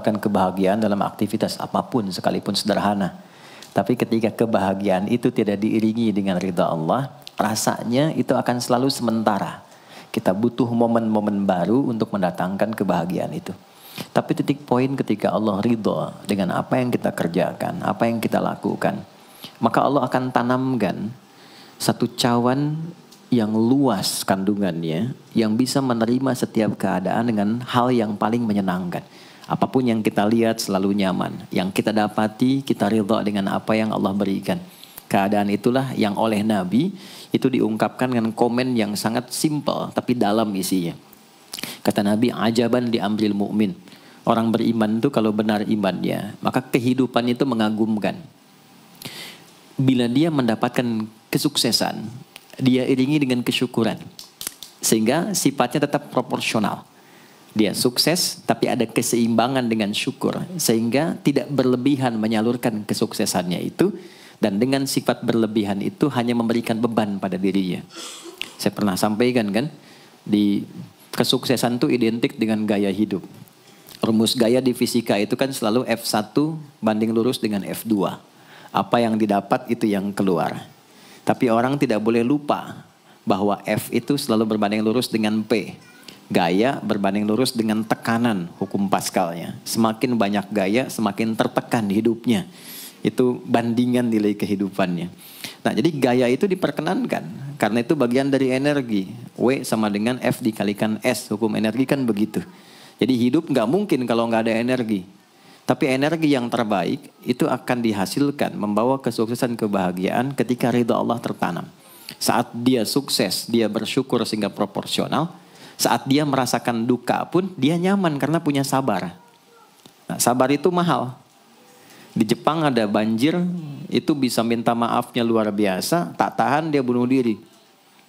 mendapatkan kebahagiaan dalam aktivitas apapun sekalipun sederhana. Tapi ketika kebahagiaan itu tidak diiringi dengan ridha Allah, rasanya itu akan selalu sementara. Kita butuh momen-momen baru untuk mendatangkan kebahagiaan itu. Tapi titik poin ketika Allah ridha dengan apa yang kita kerjakan, apa yang kita lakukan, maka Allah akan tanamkan satu cawan yang luas kandungannya, yang bisa menerima setiap keadaan dengan hal yang paling menyenangkan. Apapun yang kita lihat selalu nyaman. Yang kita dapati, kita ridha dengan apa yang Allah berikan. Keadaan itulah yang oleh Nabi itu diungkapkan dengan komen yang sangat simpel tapi dalam isinya. Kata Nabi, ajaban di amril mu'min. Orang beriman itu kalau benar imannya, maka kehidupan itu mengagumkan. Bila dia mendapatkan kesuksesan, dia iringi dengan kesyukuran. Sehingga sifatnya tetap proporsional. Dia sukses tapi ada keseimbangan dengan syukur. Sehingga tidak berlebihan menyalurkan kesuksesannya itu. Dan dengan sifat berlebihan itu hanya memberikan beban pada dirinya. Saya pernah sampaikan kan, di kesuksesan itu identik dengan gaya hidup. Rumus gaya di fisika itu kan selalu F1 banding lurus dengan F2. Apa yang didapat itu yang keluar. Tapi orang tidak boleh lupa bahwa F itu selalu berbanding lurus dengan P. Gaya berbanding lurus dengan tekanan, hukum Pascalnya. Semakin banyak gaya, semakin tertekan hidupnya. Itu bandingan nilai kehidupannya. Nah, jadi gaya itu diperkenankan. Karena itu bagian dari energi. W sama dengan F dikalikan S. Hukum energi kan begitu. Jadi hidup nggak mungkin kalau nggak ada energi. Tapi energi yang terbaik itu akan dihasilkan membawa kesuksesan kebahagiaan ketika ridha Allah tertanam. Saat dia sukses, dia bersyukur sehingga proporsional. Saat dia merasakan duka pun dia nyaman karena punya sabar. Nah, sabar itu mahal. Di Jepang ada banjir, itu bisa minta maafnya luar biasa, tak tahan dia bunuh diri.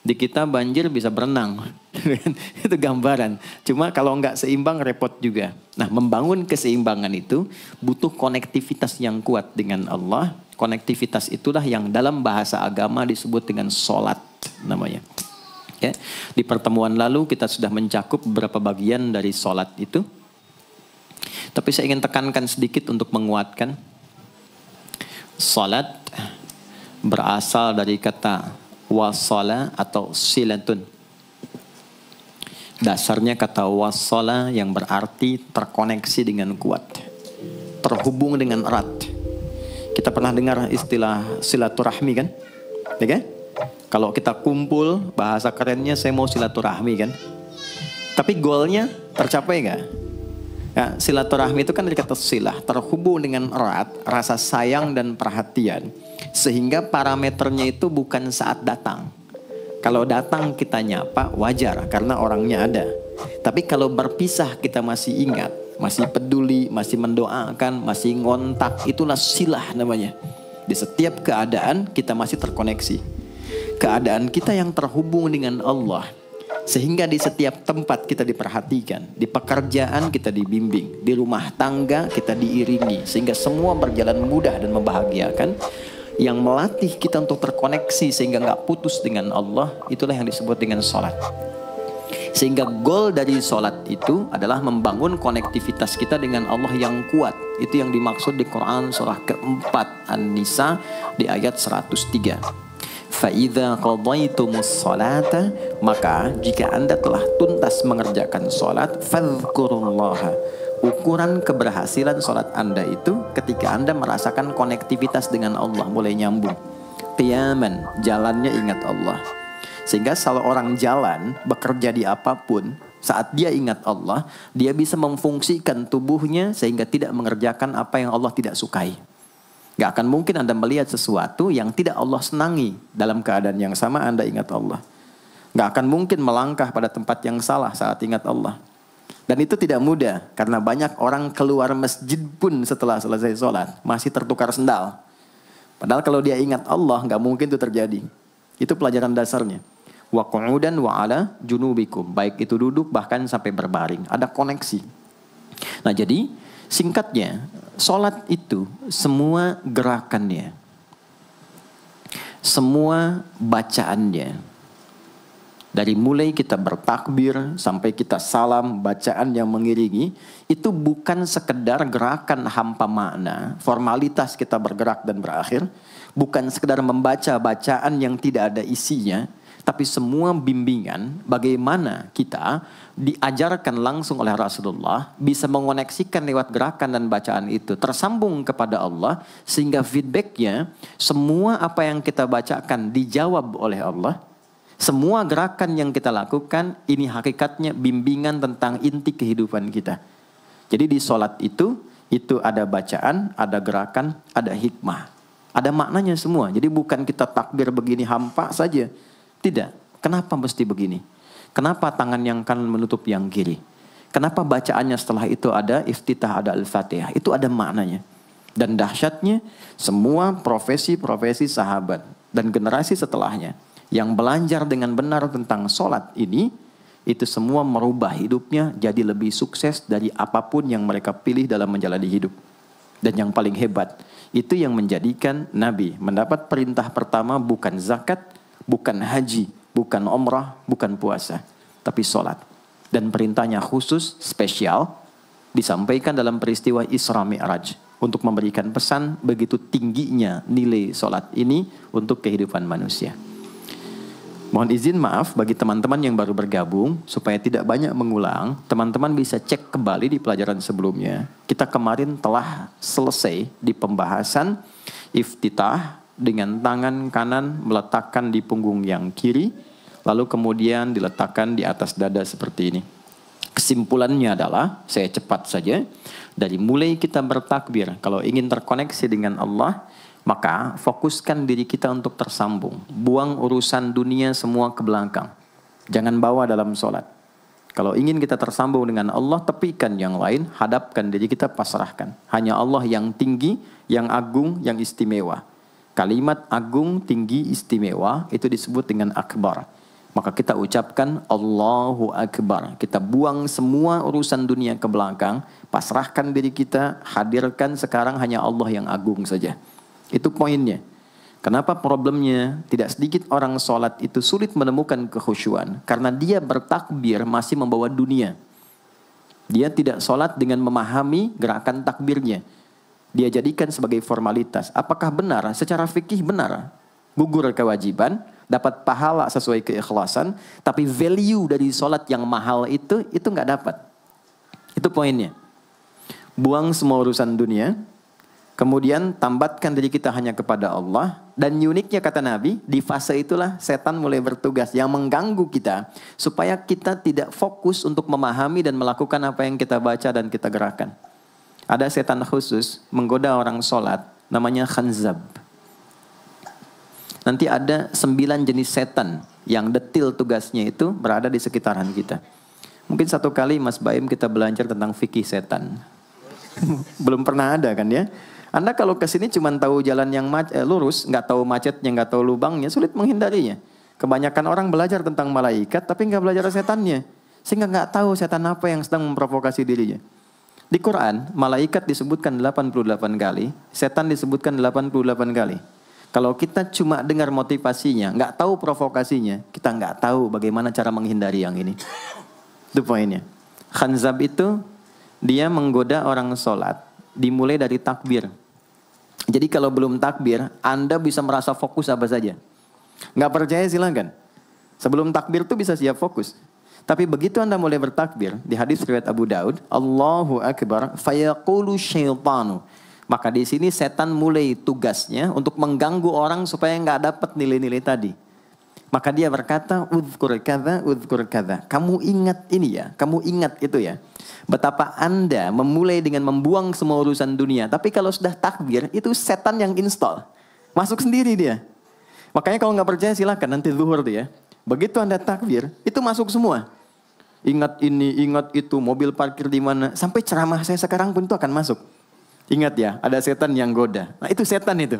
Di kita banjir bisa berenang. Itu gambaran. Cuma kalau nggak seimbang repot juga. Nah, membangun keseimbangan itu butuh konektivitas yang kuat dengan Allah. Konektivitas itulah yang dalam bahasa agama disebut dengan sholat namanya. Ya. Di pertemuan lalu kita sudah mencakup beberapa bagian dari sholat itu. Tapi saya ingin tekankan sedikit untuk menguatkan. Sholat berasal dari kata wasala atau silatun. Dasarnya kata wasala yang berarti terkoneksi dengan kuat. Terhubung dengan erat. Kita pernah dengar istilah silaturahmi kan? Ya kan? Kalau kita kumpul, bahasa kerennya saya mau silaturahmi kan? Tapi goalnya tercapai nggak? Ya, silaturahmi itu kan dari kata silah, terhubung dengan erat, rasa sayang dan perhatian. Sehingga parameternya itu bukan saat datang. Kalau datang kita nyapa wajar karena orangnya ada. Tapi kalau berpisah kita masih ingat, masih peduli, masih mendoakan, masih ngontak, itulah silah namanya. Di setiap keadaan kita masih terkoneksi. Keadaan kita yang terhubung dengan Allah. Sehingga di setiap tempat kita diperhatikan, di pekerjaan kita dibimbing, di rumah tangga kita diiringi, sehingga semua berjalan mudah dan membahagiakan. Yang melatih kita untuk terkoneksi sehingga nggak putus dengan Allah, itulah yang disebut dengan sholat. Sehingga goal dari sholat itu adalah membangun konektivitas kita dengan Allah yang kuat. Itu yang dimaksud di Quran surah keempat An-Nisa di ayat 103. Fa'idha qadaytumus salata, maka jika anda telah tuntas mengerjakan sholat, fadhkurullaha. Ukuran keberhasilan sholat anda itu ketika anda merasakan konektivitas dengan Allah mulai nyambung. Qiyaman, jalannya ingat Allah. Sehingga kalau orang jalan, bekerja di apapun, saat dia ingat Allah, dia bisa memfungsikan tubuhnya sehingga tidak mengerjakan apa yang Allah tidak sukai. Gak akan mungkin anda melihat sesuatu yang tidak Allah senangi. Dalam keadaan yang sama anda ingat Allah. Gak akan mungkin melangkah pada tempat yang salah saat ingat Allah. Dan itu tidak mudah. Karena banyak orang keluar masjid pun setelah selesai sholat masih tertukar sendal. Padahal kalau dia ingat Allah gak mungkin itu terjadi. Itu pelajaran dasarnya. Wa qu'udan wa ala junubikum. Baik itu duduk bahkan sampai berbaring. Ada koneksi. Nah jadi singkatnya, sholat itu semua gerakannya, semua bacaannya, Dari mulai kita bertakbir sampai kita salam, bacaan yang mengiringi, itu bukan sekedar gerakan hampa makna, formalitas kita bergerak dan berakhir, bukan sekedar membaca bacaan yang tidak ada isinya, tapi semua bimbingan bagaimana kita diajarkan langsung oleh Rasulullah bisa mengoneksikan lewat gerakan dan bacaan itu tersambung kepada Allah, sehingga feedbacknya semua apa yang kita bacakan dijawab oleh Allah. Semua gerakan yang kita lakukan ini hakikatnya bimbingan tentang inti kehidupan kita. Jadi di sholat itu ada bacaan, ada gerakan, ada hikmah, ada maknanya semua. Jadi bukan kita takbir begini hampa saja. Tidak. Kenapa mesti begini? Kenapa tangan yang kanan menutup yang kiri? Kenapa bacaannya setelah itu ada iftitah, ada al-fatihah? Itu ada maknanya. Dan dahsyatnya semua profesi-profesi sahabat dan generasi setelahnya yang belajar dengan benar tentang sholat ini, itu semua merubah hidupnya jadi lebih sukses dari apapun yang mereka pilih dalam menjalani hidup. Dan yang paling hebat, itu yang menjadikan Nabi mendapat perintah pertama bukan zakat, bukan haji, bukan umrah, bukan puasa, tapi sholat. Dan perintahnya khusus, spesial, disampaikan dalam peristiwa Isra Mi'raj untuk memberikan pesan begitu tingginya nilai sholat ini untuk kehidupan manusia. Mohon izin maaf bagi teman-teman yang baru bergabung, supaya tidak banyak mengulang, teman-teman bisa cek kembali di pelajaran sebelumnya. Kita kemarin telah selesai di pembahasan iftitah dengan tangan kanan meletakkan di punggung yang kiri, lalu kemudian diletakkan di atas dada seperti ini. Kesimpulannya adalah, saya cepat saja, dari mulai kita bertakbir, kalau ingin terkoneksi dengan Allah, maka fokuskan diri kita untuk tersambung. Buang urusan dunia semua ke belakang. Jangan bawa dalam sholat. Kalau ingin kita tersambung dengan Allah, tepikan yang lain, hadapkan diri kita, pasrahkan. Hanya Allah yang tinggi, yang agung, yang istimewa. Kalimat agung, tinggi, istimewa, itu disebut dengan akbar. Maka kita ucapkan Allahu Akbar. Kita buang semua urusan dunia ke belakang, pasrahkan diri kita, hadirkan sekarang hanya Allah yang agung saja. Itu poinnya. Kenapa problemnya tidak sedikit orang sholat itu sulit menemukan kekhusyuan? Karena dia bertakbir masih membawa dunia. Dia tidak sholat dengan memahami gerakan takbirnya. Dia jadikan sebagai formalitas. Apakah benar? Secara fikih benar. Gugur kewajiban, dapat pahala sesuai keikhlasan, tapi value dari sholat yang mahal itu nggak dapat. Itu poinnya. Buang semua urusan dunia, kemudian tambatkan diri kita hanya kepada Allah. Dan uniknya kata Nabi, di fase itulah setan mulai bertugas yang mengganggu kita, supaya kita tidak fokus untuk memahami dan melakukan apa yang kita baca dan kita gerakan. Ada setan khusus menggoda orang sholat, namanya khanzab. Nanti ada 9 jenis setan yang detil tugasnya itu berada di sekitaran kita. Mungkin satu kali Mas Baim kita belajar tentang fikih setan. Belum pernah ada kan ya? Anda kalau ke sini cuma tahu jalan yang lurus, nggak tahu macetnya, nggak tahu lubangnya, sulit menghindarinya. Kebanyakan orang belajar tentang malaikat, tapi nggak belajar setannya, sehingga nggak tahu setan apa yang sedang memprovokasi dirinya. Di Quran, malaikat disebutkan 88 kali, setan disebutkan 88 kali. Kalau kita cuma dengar motivasinya, nggak tahu provokasinya, kita nggak tahu bagaimana cara menghindari yang ini. Itu poinnya. Khanzab itu dia menggoda orang sholat, dimulai dari takbir. Jadi kalau belum takbir, Anda bisa merasa fokus apa saja. Nggak percaya silakan. Sebelum takbir tuh bisa siap fokus. Tapi begitu Anda mulai bertakbir, di hadis riwayat Abu Daud, Allahu Akbar, fayaqulu syaitanu. Maka di sini setan mulai tugasnya untuk mengganggu orang supaya nggak dapat nilai-nilai tadi. Maka dia berkata, udhkur kadza. Kamu ingat ini ya, kamu ingat itu ya. Betapa Anda memulai dengan membuang semua urusan dunia. Tapi kalau sudah takbir, itu setan yang install. Masuk sendiri dia. Makanya kalau nggak percaya silakan nanti zuhur tuh ya. Begitu Anda takbir, itu masuk semua. Ingat ini, ingat itu, mobil parkir di mana. Sampai ceramah saya sekarang pun itu akan masuk. Ingat ya, ada setan yang goda. Nah itu setan itu.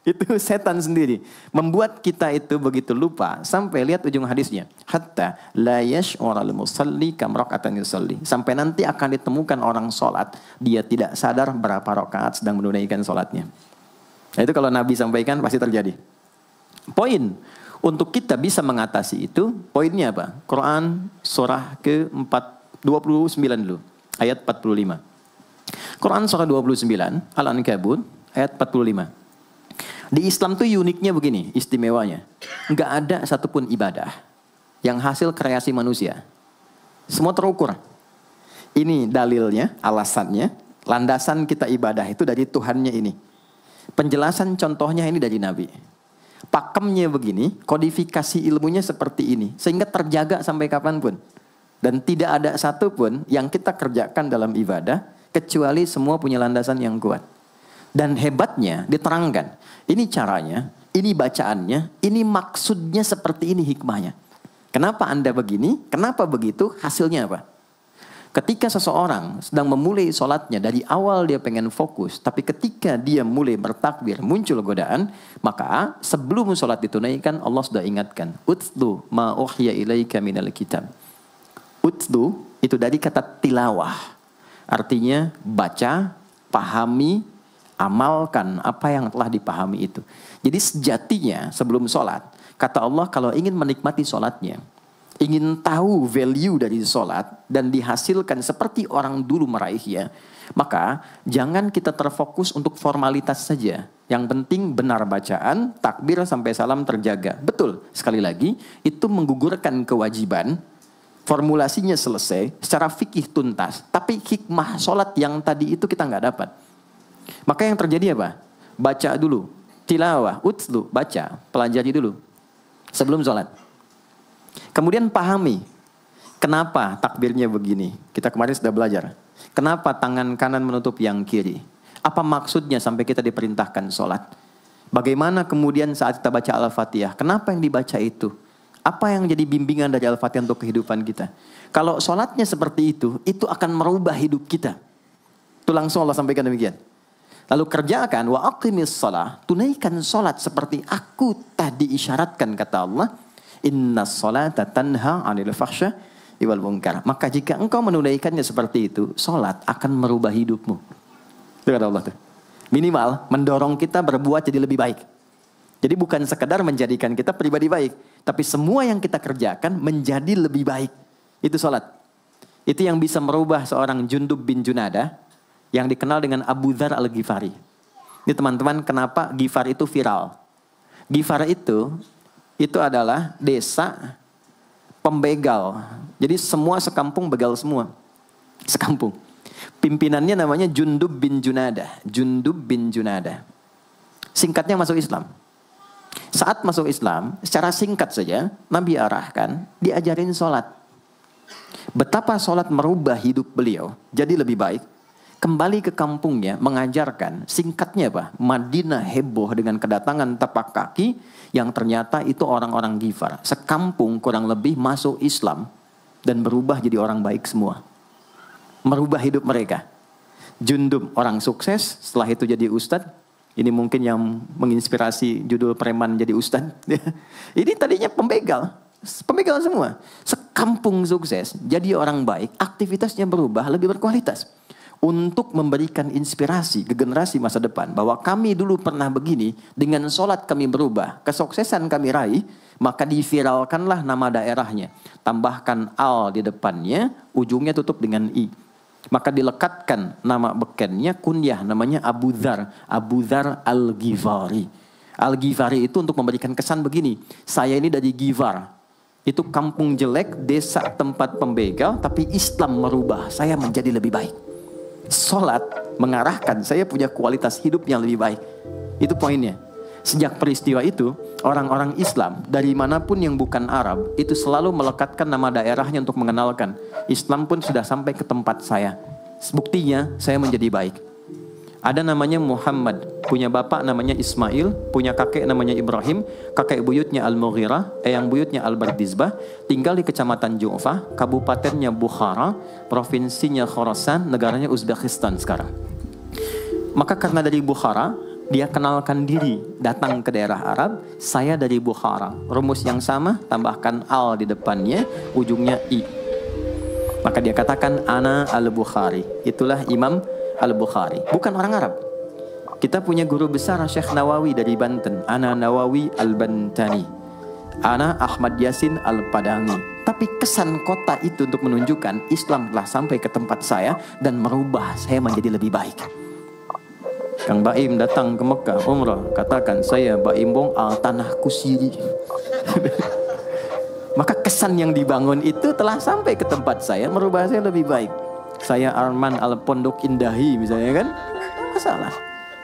Itu setan sendiri. Membuat kita itu begitu lupa. Sampai lihat ujung hadisnya. Hatta la yash'ural musalli kam raka'atan yusalli. Sampai nanti akan ditemukan orang sholat. Dia tidak sadar berapa rakaat sedang menunaikan sholatnya. Nah itu kalau Nabi sampaikan pasti terjadi. Poin. Untuk kita bisa mengatasi itu, poinnya apa? Quran surah ke-29 dulu, ayat 45. Quran surah 29, Al-Ankabut, ayat 45. Di Islam tuh uniknya begini, istimewanya. Nggak ada satupun ibadah yang hasil kreasi manusia. Semua terukur. Ini dalilnya, alasannya, landasan kita ibadah itu dari Tuhannya ini. Penjelasan contohnya ini dari Nabi. Pakemnya begini, kodifikasi ilmunya seperti ini. Sehingga terjaga sampai kapanpun. Dan tidak ada satupun yang kita kerjakan dalam ibadah, kecuali semua punya landasan yang kuat. Dan hebatnya diterangkan. Ini caranya, ini bacaannya, ini maksudnya seperti ini hikmahnya. Kenapa Anda begini? Kenapa begitu? Hasilnya apa? Ketika seseorang sedang memulai sholatnya, dari awal dia pengen fokus, tapi ketika dia mulai bertakbir, muncul godaan, maka sebelum sholat ditunaikan, Allah sudah ingatkan, Utlu ma uhya ilaika minal kitab. Utlu itu dari kata tilawah. Artinya baca, pahami, amalkan apa yang telah dipahami itu. Jadi sejatinya sebelum sholat, kata Allah kalau ingin menikmati sholatnya, ingin tahu value dari sholat dan dihasilkan seperti orang dulu meraihnya, maka jangan kita terfokus untuk formalitas saja. Yang penting benar bacaan, takbir sampai salam terjaga. Betul, sekali lagi, itu menggugurkan kewajiban, formulasinya selesai, secara fikih tuntas. Tapi hikmah sholat yang tadi itu kita nggak dapat. Maka yang terjadi apa? Baca dulu, tilawah, utlu, baca, pelajari dulu sebelum sholat. Kemudian pahami, kenapa takbirnya begini? Kita kemarin sudah belajar. Kenapa tangan kanan menutup yang kiri? Apa maksudnya sampai kita diperintahkan sholat? Bagaimana kemudian saat kita baca Al-Fatihah? Kenapa yang dibaca itu? Apa yang jadi bimbingan dari Al-Fatihah untuk kehidupan kita? Kalau sholatnya seperti itu akan merubah hidup kita. Itu langsung Allah sampaikan demikian. Lalu kerjakan, wa aqimis shalah, tunaikan sholat seperti aku tadi isyaratkan, kata Allah. Inna sholata tanha 'anil fahsya wal munkar. Maka jika engkau menunaikannya seperti itu, sholat akan merubah hidupmu. Itu kata Allah tuh. Minimal mendorong kita berbuat jadi lebih baik. Jadi bukan sekadar menjadikan kita pribadi baik, tapi semua yang kita kerjakan menjadi lebih baik. Itu sholat. Itu yang bisa merubah seorang Jundub bin Junadah yang dikenal dengan Abu Dzar al-Ghifari. Ini teman-teman, kenapa Ghifar itu viral? Ghifar itu adalah desa pembegal. Jadi semua sekampung begal semua. Sekampung. Pimpinannya namanya Jundub bin Junadah. Jundub bin Junadah. Singkatnya masuk Islam. Saat masuk Islam, secara singkat saja, Nabi arahkan, diajarin sholat. Betapa sholat merubah hidup beliau, jadi lebih baik. Kembali ke kampungnya, mengajarkan, singkatnya apa? Madinah heboh dengan kedatangan tapak kaki, yang ternyata itu orang-orang Ghifar. Sekampung kurang lebih masuk Islam, dan berubah jadi orang baik semua. Merubah hidup mereka. Jundub orang sukses, setelah itu jadi ustadz. Ini mungkin yang menginspirasi judul preman jadi ustadz. Ini tadinya pembegal. Pembegal semua. Sekampung sukses, jadi orang baik, aktivitasnya berubah, lebih berkualitas. Untuk memberikan inspirasi ke generasi masa depan. Bahwa kami dulu pernah begini, dengan sholat kami berubah, kesuksesan kami raih, maka diviralkanlah nama daerahnya. Tambahkan al di depannya, ujungnya tutup dengan i. Maka dilekatkan nama bekennya, kunyah, namanya Abu Dzar. Abu Dzar al-Ghifari. Al-Ghifari itu untuk memberikan kesan begini, saya ini dari Ghifar. Itu kampung jelek, desa tempat pembegal, tapi Islam merubah, saya menjadi lebih baik. Sholat mengarahkan saya punya kualitas hidup yang lebih baik. Itu poinnya. Sejak peristiwa itu, orang-orang Islam dari manapun yang bukan Arab itu selalu melekatkan nama daerahnya untuk mengenalkan. Islam pun sudah sampai ke tempat saya. Buktinya saya menjadi baik. Ada namanya Muhammad, punya bapak namanya Ismail, punya kakek namanya Ibrahim, kakek buyutnya Al-Mughirah, eyang buyutnya Al-Bardizbah, tinggal di kecamatan Ju'fah, kabupatennya Bukhara, provinsinya Khorasan, negaranya Uzbekistan sekarang. Maka karena dari Bukhara, dia kenalkan diri, datang ke daerah Arab, saya dari Bukhara. Rumus yang sama, tambahkan al di depannya, ujungnya i. Maka dia katakan, ana al-Bukhari. Itulah Imam Al-Bukhari. Bukan orang Arab. Kita punya guru besar Syekh Nawawi dari Banten. Ana Nawawi Al-Bantani. Ana Ahmad Yasin Al-Padangi. Tapi kesan kota itu untuk menunjukkan Islam telah sampai ke tempat saya dan merubah saya menjadi lebih baik. Kang Baim datang ke Mekah umrah, katakan saya Baim Bong al tanah kusiri. Maka kesan yang dibangun itu telah sampai ke tempat saya, merubah saya lebih baik. Saya Arman al Pondok Indahi misalnya kan, masalah.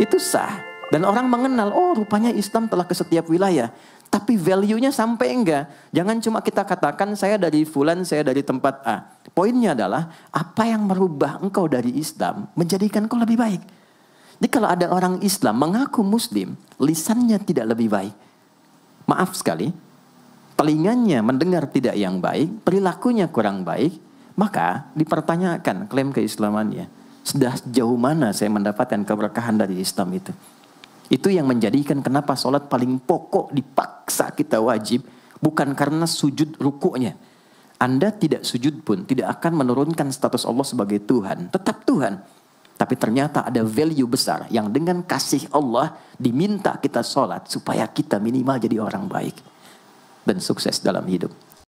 Itu sah. Dan orang mengenal, oh rupanya Islam telah ke setiap wilayah. Tapi value-nya sampai enggak. Jangan cuma kita katakan saya dari fulan, saya dari tempat A. Poinnya adalah, apa yang merubah engkau dari Islam menjadikan engkau lebih baik. Jadi kalau ada orang Islam mengaku Muslim, lisannya tidak lebih baik. Maaf sekali, telinganya mendengar tidak yang baik, perilakunya kurang baik, maka dipertanyakan klaim keislamannya. Sudah sejauh mana saya mendapatkan keberkahan dari Islam itu? Itu yang menjadikan kenapa sholat paling pokok dipaksa kita wajib, bukan karena sujud rukuknya. Anda tidak sujud pun tidak akan menurunkan status Allah sebagai Tuhan, tetap Tuhan. Tapi ternyata ada value besar yang dengan kasih Allah diminta kita sholat supaya kita minimal jadi orang baik dan sukses dalam hidup.